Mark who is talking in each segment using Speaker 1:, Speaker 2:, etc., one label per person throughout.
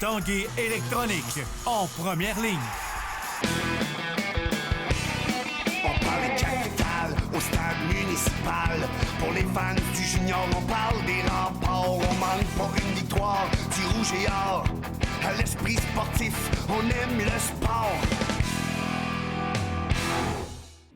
Speaker 1: Tanguay électronique, en première ligne.
Speaker 2: On parle de capitale au stade municipal. Pour les fans du junior, on parle des remparts. On manque pas une victoire du rouge et or. À l'esprit sportif, on aime le sport.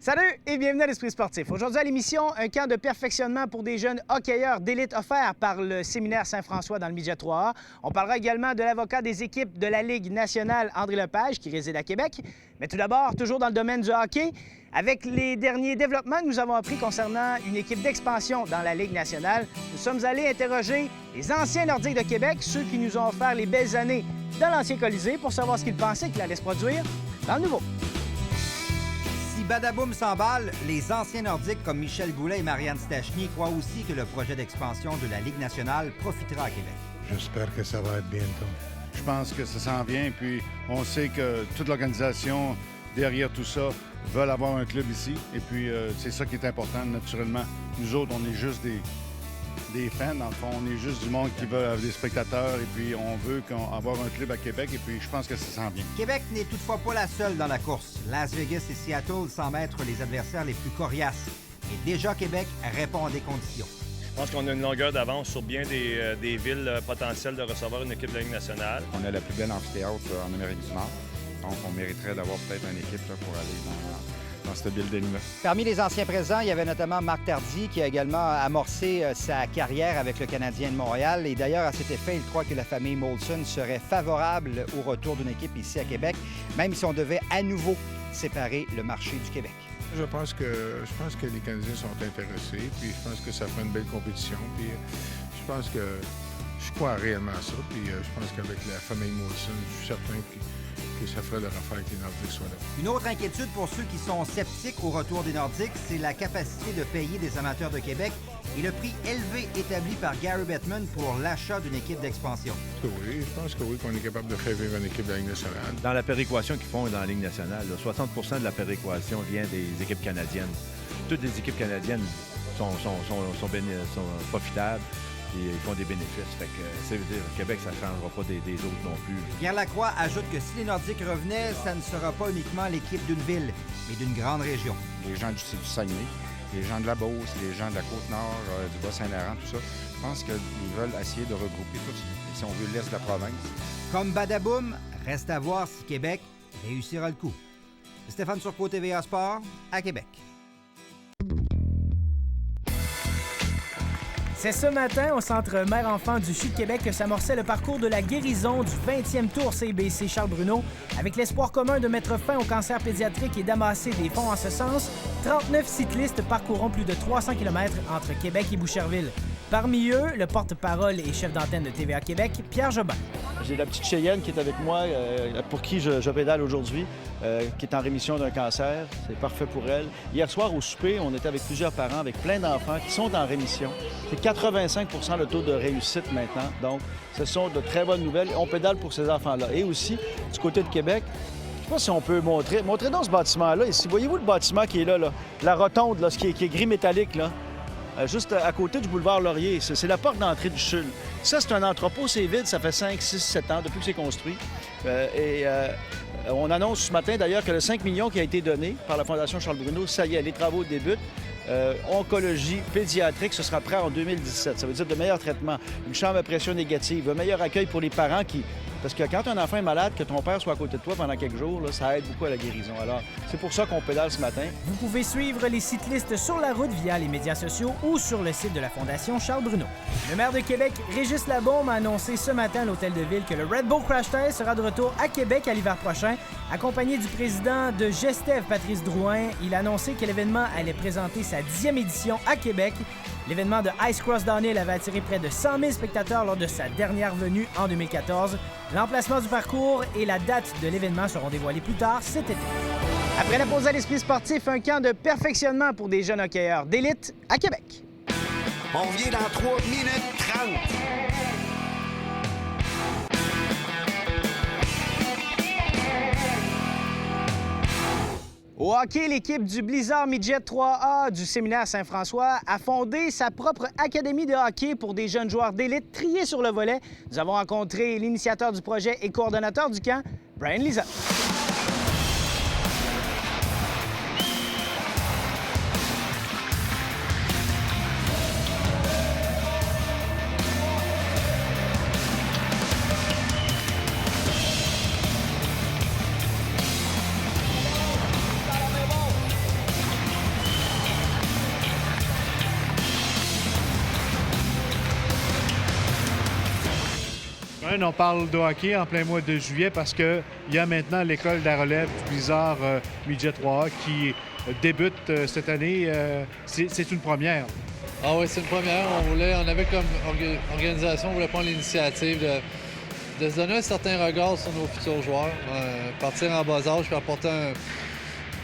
Speaker 3: Salut et bienvenue à l'Esprit sportif. Aujourd'hui à l'émission, un camp de perfectionnement pour des jeunes hockeyeurs d'élite offert par le séminaire Saint-François dans le Midget 3A. On parlera également de l'avocat des équipes de la Ligue nationale, André Lepage, qui réside à Québec. Mais tout d'abord, toujours dans le domaine du hockey, avec les derniers développements que nous avons appris concernant une équipe d'expansion dans la Ligue nationale, nous sommes allés interroger les anciens Nordiques de Québec, ceux qui nous ont offert les belles années dans l'ancien Colisée, pour savoir ce qu'ils pensaient qu'il allait se produire dans le nouveau.
Speaker 4: Si Badaboum s'emballe, les anciens Nordiques comme Michel Goulet et Marianne Stachny croient aussi que le projet d'expansion de la Ligue nationale profitera à Québec.
Speaker 5: J'espère que ça va être bientôt.
Speaker 6: Je pense que ça s'en vient, puis on sait que toute l'organisation derrière tout ça veulent avoir un club ici, et puis c'est ça qui est important, naturellement. Nous autres, on est juste des fans, dans le fond, on est juste du monde qui veut des spectateurs, et puis on veut avoir un club à Québec, et puis je pense que ça s'en vient.
Speaker 4: Québec n'est toutefois pas la seule dans la course. Las Vegas et Seattle semblent être les adversaires les plus coriaces. Et déjà, Québec répond à des conditions.
Speaker 7: Je pense qu'on a une longueur d'avance sur bien des villes potentielles de recevoir une équipe de la Ligue nationale.
Speaker 8: On a la plus belle amphithéâtre en Amérique du Nord, donc on mériterait d'avoir peut-être une équipe là, pour aller dans ce building-là.
Speaker 4: Parmi les anciens présents, il y avait notamment Marc Tardy qui a également amorcé sa carrière avec le Canadien de Montréal. Et d'ailleurs, à cet effet, il croit que la famille Molson serait favorable au retour d'une équipe ici à Québec, même si on devait à nouveau séparer le marché du Québec.
Speaker 5: Je pense que les Canadiens sont intéressés, puis je pense que ça fait une belle compétition. Puis je pense que je crois réellement à ça. Puis je pense qu'avec la famille Molson, je suis certain que ça ferait leur affaire que les Nordiques soient là.
Speaker 4: Une autre inquiétude pour ceux qui sont sceptiques au retour des Nordiques, c'est la capacité de payer des amateurs de Québec et le prix élevé établi par Gary Bettman pour l'achat d'une équipe d'expansion.
Speaker 5: Oui, je pense que oui, qu'on est capable de faire vivre une équipe de la Ligue nationale.
Speaker 9: Dans la péréquation qu'ils font dans la Ligue nationale, là, 60 de la péréquation vient des équipes canadiennes. Toutes les équipes canadiennes sont profitables et ils font des bénéfices. Fait que, ça veut dire que Québec, ça ne changera pas des autres non plus.
Speaker 4: Pierre Lacroix ajoute que si les Nordiques revenaient, ça ne sera pas uniquement l'équipe d'une ville, mais d'une grande région.
Speaker 8: Les gens du Saguenay, les gens de la Beauce, les gens de la Côte-Nord, du Bas-Saint-Laurent, tout ça, je pense qu'ils veulent essayer de regrouper tout ça, si on veut l'Est de la province.
Speaker 4: Comme Badaboum, reste à voir si Québec réussira le coup. Stéphane Turcot, TVA Sport, à Québec.
Speaker 3: C'est ce matin au Centre Mère-Enfant du CHU de Québec que s'amorçait le parcours de la guérison du 20e tour CIBC Charles Bruno. Avec l'espoir commun de mettre fin au cancer pédiatrique et d'amasser des fonds en ce sens, 39 cyclistes parcourront plus de 300 km entre Québec et Boucherville. Parmi eux, le porte-parole et chef d'antenne de TVA Québec, Pierre Jobin.
Speaker 10: J'ai la petite Cheyenne qui est avec moi, pour qui je pédale aujourd'hui, qui est en rémission d'un cancer. C'est parfait pour elle. Hier soir, au souper, on était avec plusieurs parents, avec plein d'enfants qui sont en rémission. C'est 85 le taux de réussite maintenant. Donc, ce sont de très bonnes nouvelles. On pédale pour ces enfants-là. Et aussi, du côté de Québec, je ne sais pas si on peut montrer dans ce bâtiment-là. Ici, voyez-vous le bâtiment qui est là, la rotonde, là, qui est gris métallique, là? Juste à côté du boulevard Laurier. C'est la porte d'entrée du CHUL. Ça, c'est un entrepôt, c'est vide, ça fait 5, 6, 7 ans depuis que c'est construit. On annonce ce matin, d'ailleurs, que le 5 millions qui a été donné par la Fondation Charles Bruno, ça y est, les travaux débutent. Oncologie pédiatrique, ce sera prêt en 2017. Ça veut dire de meilleurs traitements, une chambre à pression négative, un meilleur accueil pour les parents qui... Parce que quand un enfant est malade, que ton père soit à côté de toi pendant quelques jours, là, ça aide beaucoup à la guérison. Alors, c'est pour ça qu'on pédale ce matin.
Speaker 3: Vous pouvez suivre les cyclistes sur la route via les médias sociaux ou sur le site de la Fondation Charles Bruno. Le maire de Québec, Régis Labaume, a annoncé ce matin à l'Hôtel de Ville que le Red Bull Crash Test sera de retour à Québec à l'hiver prochain. Accompagné du président de Gestev, Patrice Drouin, il a annoncé que l'événement allait présenter sa 10e édition à Québec. L'événement de Ice Cross Downhill avait attiré près de 100 000 spectateurs lors de sa dernière venue en 2014. L'emplacement du parcours et la date de l'événement seront dévoilés plus tard cet été. Après la pause à l'Esprit sportif, un camp de perfectionnement pour des jeunes hockeyeurs d'élite à Québec.
Speaker 2: On revient dans 3 minutes 30.
Speaker 3: Au hockey, l'équipe du Blizzard Midget 3A du séminaire Saint-François a fondé sa propre académie de hockey pour des jeunes joueurs d'élite triés sur le volet. Nous avons rencontré l'initiateur du projet et coordonnateur du camp, Brian Liza.
Speaker 11: On parle de hockey en plein mois de juillet parce qu'il y a maintenant l'école de la relève du Blizzard Midget 3A qui débute cette année. C'est une première.
Speaker 12: Ah oui, c'est une première. On avait comme organisation, on voulait prendre l'initiative de se donner un certain regard sur nos futurs joueurs. Partir en bas âge, puis apporter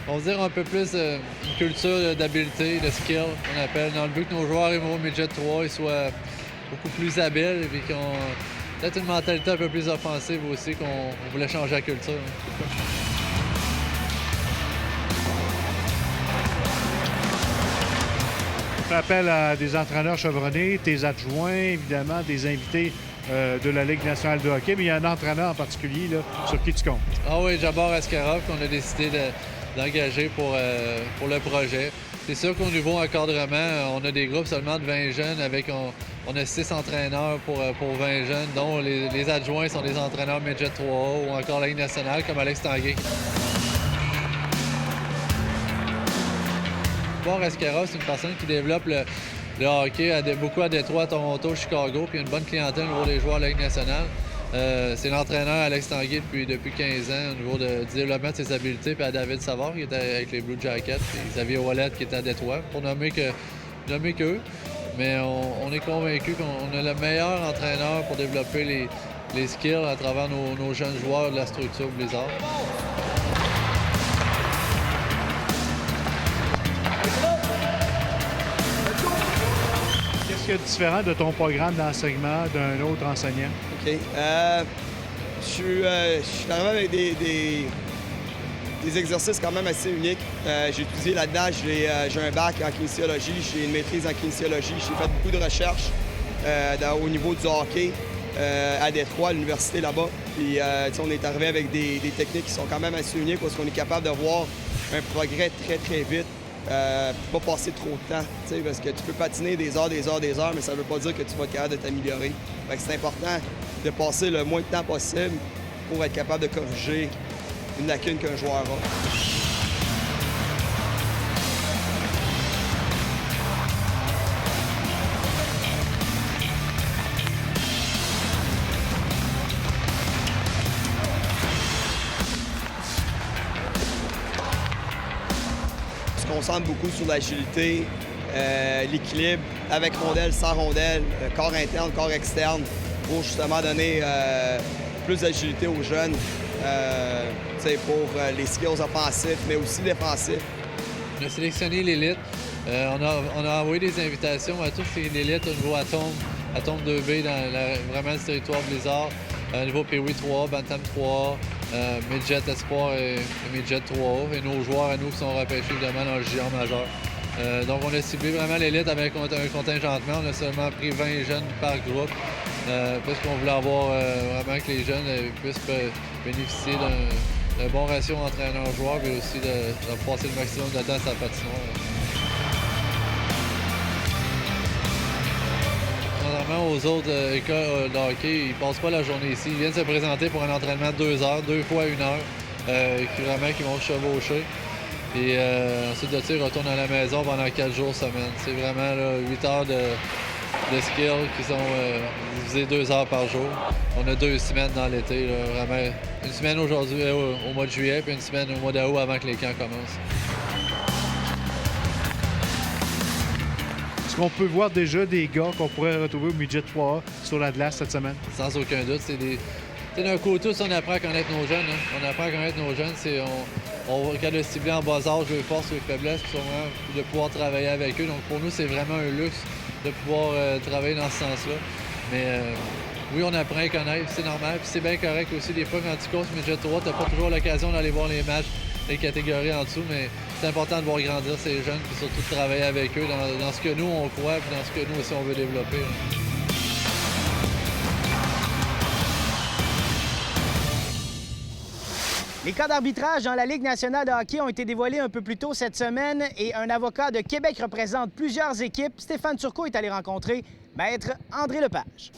Speaker 12: on va dire un peu plus une culture d'habileté, de skill, on appelle, dans le but que nos joueurs au Midget 3 ils soient beaucoup plus habiles et qu'ils ont peut-être une mentalité un peu plus offensive aussi, qu'on voulait changer la culture.
Speaker 11: On fait appel à des entraîneurs chevronnés, tes adjoints, évidemment, des invités de la Ligue nationale de hockey, mais il y a un entraîneur en particulier là, sur qui tu comptes.
Speaker 12: Ah oui, Jabbar Askarov, qu'on a décidé d'engager pour le projet. C'est sûr qu'au niveau encadrement, on a des groupes seulement de 20 jeunes avec on a 6 entraîneurs pour 20 jeunes, dont les adjoints sont des entraîneurs Midget 3A ou encore la Ligue nationale, comme Alex Tanguay. Jabbar Askarov, c'est une personne qui développe le hockey beaucoup à Détroit, à Toronto, Chicago, puis il y a une bonne clientèle au niveau des joueurs de la Ligue nationale. C'est l'entraîneur Alex Tanguay depuis 15 ans au niveau du développement de ses habiletés, puis à David Savard qui était avec les Blue Jackets, puis Xavier Ouellet qui était à Détroit, pour nommer qu'eux. Mais on est convaincu qu'on a le meilleur entraîneur pour développer les skills à travers nos jeunes joueurs de la structure Blizzard.
Speaker 11: Qu'est-ce qu'il y a de différent de ton programme d'enseignement d'un autre enseignant?
Speaker 13: OK. Je suis arrivé avec des exercices quand même assez uniques. J'ai étudié là-dedans, j'ai un bac en kinésiologie, j'ai une maîtrise en kinésiologie. J'ai fait beaucoup de recherches au niveau du hockey à Détroit, à l'université là-bas. Puis on est arrivé avec des techniques qui sont quand même assez uniques parce qu'on est capable de voir un progrès très, très vite. Pas passer trop de temps, parce que tu peux patiner des heures, mais ça ne veut pas dire que tu vas être capable de t'améliorer. C'est important de passer le moins de temps possible pour être capable de corriger une lacune qu'un joueur a. On se concentre beaucoup sur l'agilité, l'équilibre avec rondelle, sans rondelle, corps interne, corps externe, pour justement donner plus d'agilité aux jeunes pour les skills offensifs, mais aussi défensifs.
Speaker 12: On a sélectionné l'élite. On a envoyé des invitations à tous les élites au niveau Atome 2B, vraiment le territoire Blizzard, au niveau Pee-Wee 3, Bantam 3, Midget Espoir et Midget 3A, et nos joueurs à nous qui sont repêchés évidemment dans le junior majeur. Donc on a ciblé vraiment l'élite avec un contingentement. On a seulement pris 20 jeunes par groupe, parce qu'on voulait avoir vraiment que les jeunes puissent bénéficier d'un bon ratio entraîneur-joueur, mais aussi de passer le maximum de temps à sa patinoire. Contrairement aux autres écoles de hockey, ils ne passent pas la journée ici. Ils viennent se présenter pour un entraînement de 2 heures, 2 fois 1 heure, qui vont se chevaucher. Et ensuite de ça, ils retournent à la maison pendant 4 jours semaine. C'est vraiment là, 8 heures de skills qui sont divisées 2 heures par jour. On a 2 semaines dans l'été, vraiment. Une semaine aujourd'hui au mois de juillet, puis une semaine au mois d'août avant que les camps commencent.
Speaker 11: Est-ce qu'on peut voir déjà des gars qu'on pourrait retrouver au Midget 3A sur la glace cette semaine?
Speaker 12: Sans aucun doute. D'un côté, on apprend à connaître nos jeunes. Hein. On apprend à connaître nos jeunes. On regarde le cibler en bas âge, leurs forces, leurs faiblesses, de pouvoir travailler avec eux. Donc pour nous, c'est vraiment un luxe de pouvoir travailler dans ce sens-là. Mais oui, on apprend à connaître, c'est normal. Puis c'est bien correct aussi. Des fois, quand tu coaches Midget 3, tu n'as pas toujours l'occasion d'aller voir les matchs les catégories en dessous, mais c'est important de voir grandir ces jeunes puis surtout de travailler avec eux dans ce que nous, on croit puis dans ce que nous aussi, on veut développer. Là.
Speaker 3: Les cas d'arbitrage dans la Ligue nationale de hockey ont été dévoilés un peu plus tôt cette semaine et un avocat de Québec représente plusieurs équipes. Stéphane Turcot est allé rencontrer Maître André Lepage.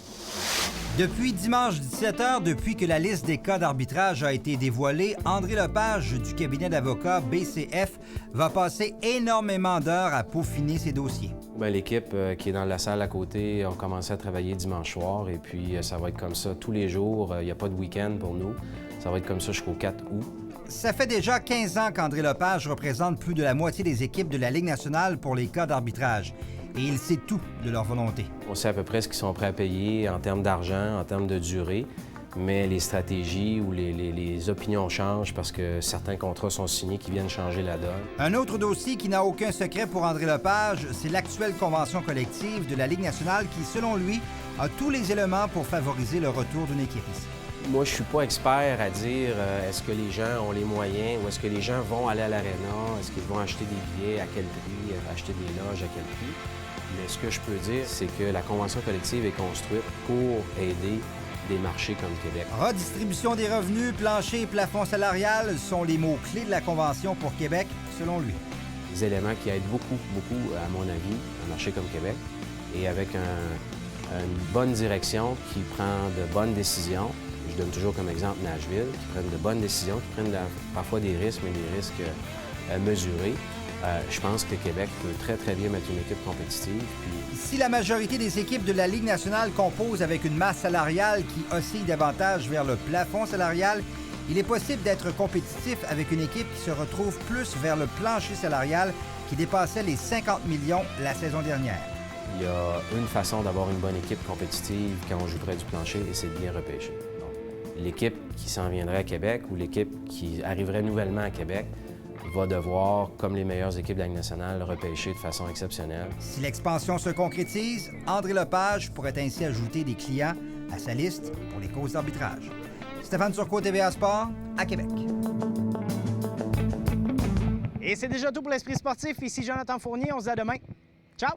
Speaker 4: Depuis dimanche 17h, depuis que la liste des cas d'arbitrage a été dévoilée, André Lepage du cabinet d'avocats BCF va passer énormément d'heures à peaufiner ses dossiers.
Speaker 14: Bien, l'équipe qui est dans la salle à côté a commencé à travailler dimanche soir et puis ça va être comme ça tous les jours. Il n'y a pas de week-end pour nous. Ça va être comme ça jusqu'au 4 août.
Speaker 4: Ça fait déjà 15 ans qu'André Lepage représente plus de la moitié des équipes de la Ligue nationale pour les cas d'arbitrage. Et il sait tout de leur volonté.
Speaker 14: On sait à peu près ce qu'ils sont prêts à payer en termes d'argent, en termes de durée, mais les stratégies ou les opinions changent parce que certains contrats sont signés qui viennent changer la donne.
Speaker 4: Un autre dossier qui n'a aucun secret pour André Lepage, c'est l'actuelle convention collective de la Ligue nationale qui, selon lui, a tous les éléments pour favoriser le retour d'une équipe ici.
Speaker 14: Moi, je suis pas expert à dire est-ce que les gens ont les moyens ou est-ce que les gens vont aller à l'aréna, est-ce qu'ils vont acheter des billets, à quel prix, acheter des loges, à quel prix. Mais ce que je peux dire, c'est que la convention collective est construite pour aider des marchés comme Québec.
Speaker 4: Redistribution des revenus, plancher et plafond salarial sont les mots-clés de la convention pour Québec, selon lui.
Speaker 14: Des éléments qui aident beaucoup, à mon avis, un marché comme Québec. Et avec une bonne direction qui prend de bonnes décisions. Je donne toujours comme exemple Nashville, qui prennent de bonnes décisions, qui prennent parfois des risques, mais des risques mesurés. Je pense que Québec peut très, très bien mettre une équipe compétitive. Puis...
Speaker 4: Si la majorité des équipes de la Ligue nationale composent avec une masse salariale qui oscille davantage vers le plafond salarial, il est possible d'être compétitif avec une équipe qui se retrouve plus vers le plancher salarial qui dépassait les 50 millions la saison dernière.
Speaker 14: Il y a une façon d'avoir une bonne équipe compétitive quand on joue près du plancher, et c'est de bien repêcher. L'équipe qui s'en viendrait à Québec ou l'équipe qui arriverait nouvellement à Québec va devoir, comme les meilleures équipes de la Ligue nationale, repêcher de façon exceptionnelle.
Speaker 4: Si l'expansion se concrétise, André Lepage pourrait ainsi ajouter des clients à sa liste pour les causes d'arbitrage. Stéphane Turcot, TVA Sport, à Québec.
Speaker 3: Et c'est déjà tout pour l'Esprit sportif. Ici Jonathan Fournier. On se dit à demain. Ciao!